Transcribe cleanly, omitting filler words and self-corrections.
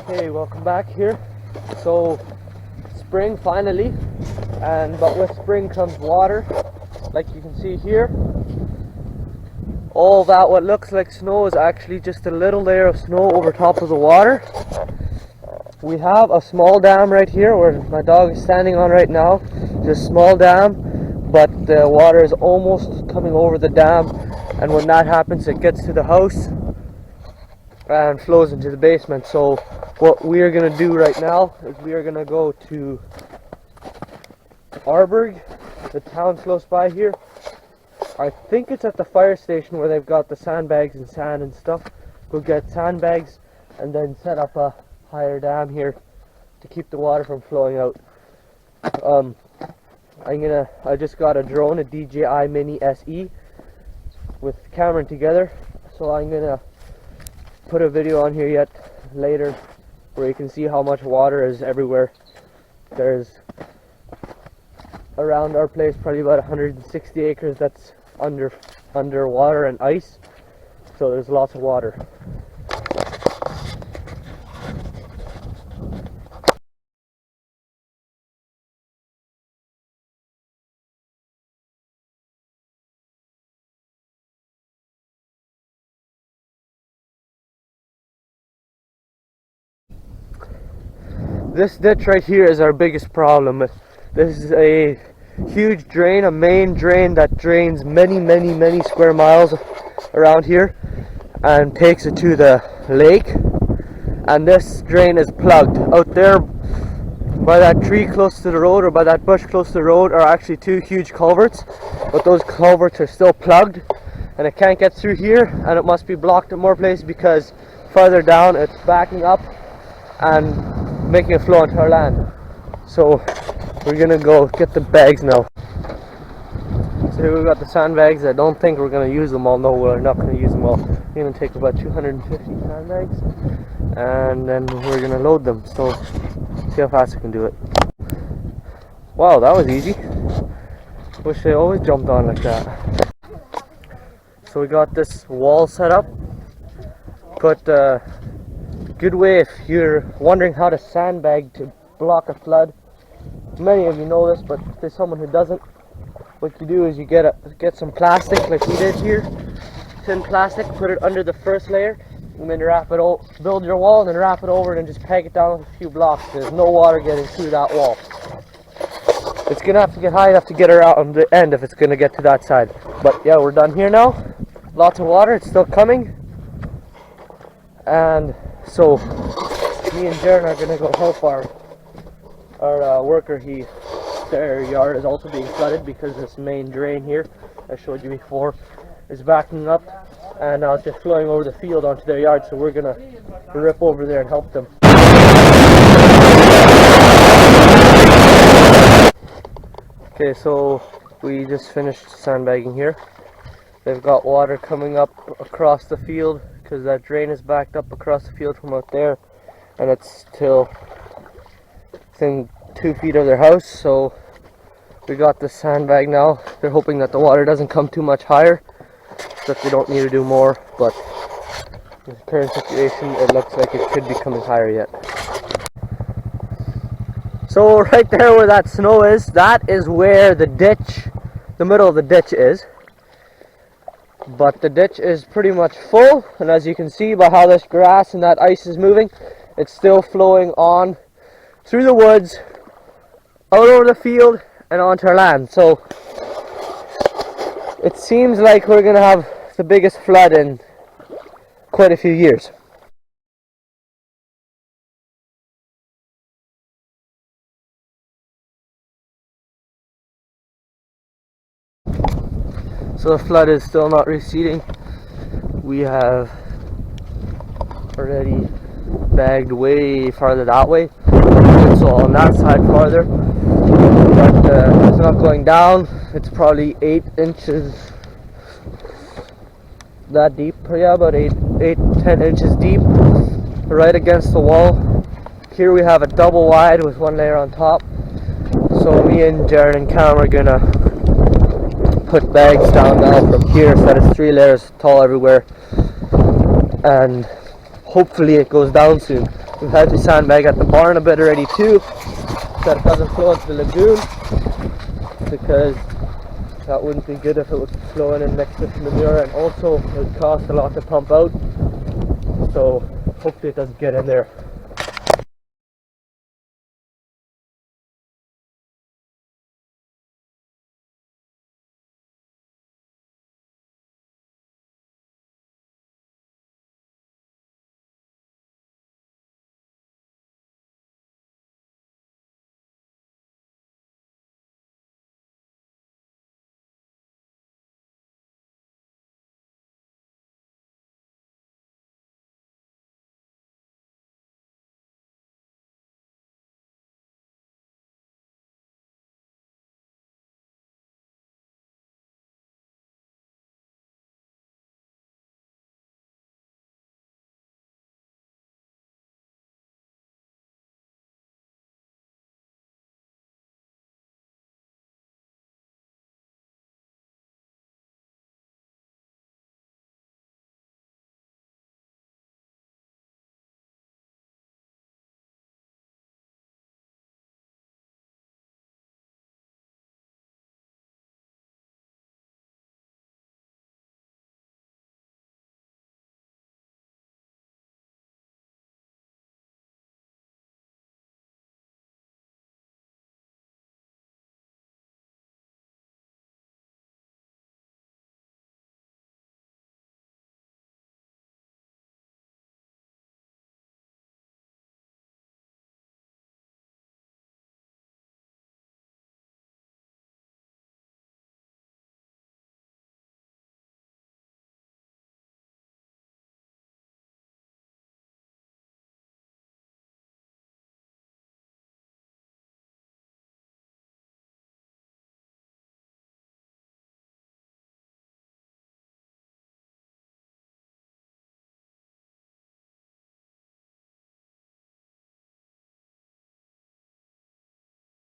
Okay, welcome back here. So spring finally, but with spring comes water, like you can see here. All that what looks like snow is actually just a little layer of snow over top of the water. We have a small dam right here where my dog is standing on right now. It's a small dam, but the water is almost coming over the dam, and when that happens it gets to the house and flows into the basement. So what we are going to do right now is we are going to go to Arborg, the town close by here. I think it's at the fire station where they've got the sandbags and sand and stuff. We'll get sandbags and then set up a higher dam here to keep the water from flowing out. I just got a drone, a DJI Mini SE with Cameron together, so I'm gonna put a video on here later where you can see how much water is everywhere. There's around our place probably about 160 acres that's under water and ice, so there's lots of water. This ditch right here is our biggest problem. This is a huge drain, a main drain that drains many square miles around here and takes it to the lake. And this drain is plugged. Out there by that tree close to the road, or by that bush close to the road, are actually two huge culverts, but those culverts are still plugged and it can't get through here, and it must be blocked at more places because further down it's backing up and making it flow into our land. So we're gonna go get the bags now. So here we've got the sandbags. I don't think we're gonna use them all. No, we're not gonna use them all. We're gonna take about 250 sandbags and then we're gonna load them. So see how fast I can do it. Wow, that was easy. Wish they always jumped on like that. So we got this wall set up, but good way if you're wondering how to sandbag to block a flood. Many of you know this, but if there's someone who doesn't, what you do is you get some plastic like we did here, thin plastic, put it under the first layer, and then wrap it over, build your wall, and then wrap it over, and then just peg it down with a few blocks. There's no water getting through that wall. It's gonna have to get high enough to get her out on the end if it's gonna get to that side. But yeah, we're done here now. Lots of water, it's still coming, and so me and Jaron are gonna go help our worker. Their yard is also being flooded because this main drain here, I showed you before, is backing up and now it's just flowing over the field onto their yard. So we're gonna rip over there and help them. Okay, so we just finished sandbagging here. They've got water coming up across the field because that drain is backed up across the field from out there, and it's still within 2 feet of their house. So we got the sandbag now. They're hoping that the water doesn't come too much higher, so that they don't need to do more, but in the current situation it looks like it could be coming higher yet. So right there where that snow is, that is where the ditch, the middle of the ditch is. But the ditch is pretty much full, and as you can see by how this grass and that ice is moving, it's still flowing on through the woods, out over the field, and onto our land. So it seems like we're gonna have the biggest flood in quite a few years. So the flood is still not receding. We have already bagged way farther that way, so on that side farther, but it's not going down. It's probably 8 inches that deep, yeah, about 10 inches deep, right against the wall. Here we have a double wide with one layer on top, so me and Jaron and Cam are gonna put bags down now from here so that it's 3 layers tall everywhere, and hopefully it goes down soon. We've had to sandbag at the barn a bit already too, so it doesn't flow into the lagoon, because that wouldn't be good if it was flowing in next to the manure, and also it would cost a lot to pump out, so hopefully it doesn't get in there.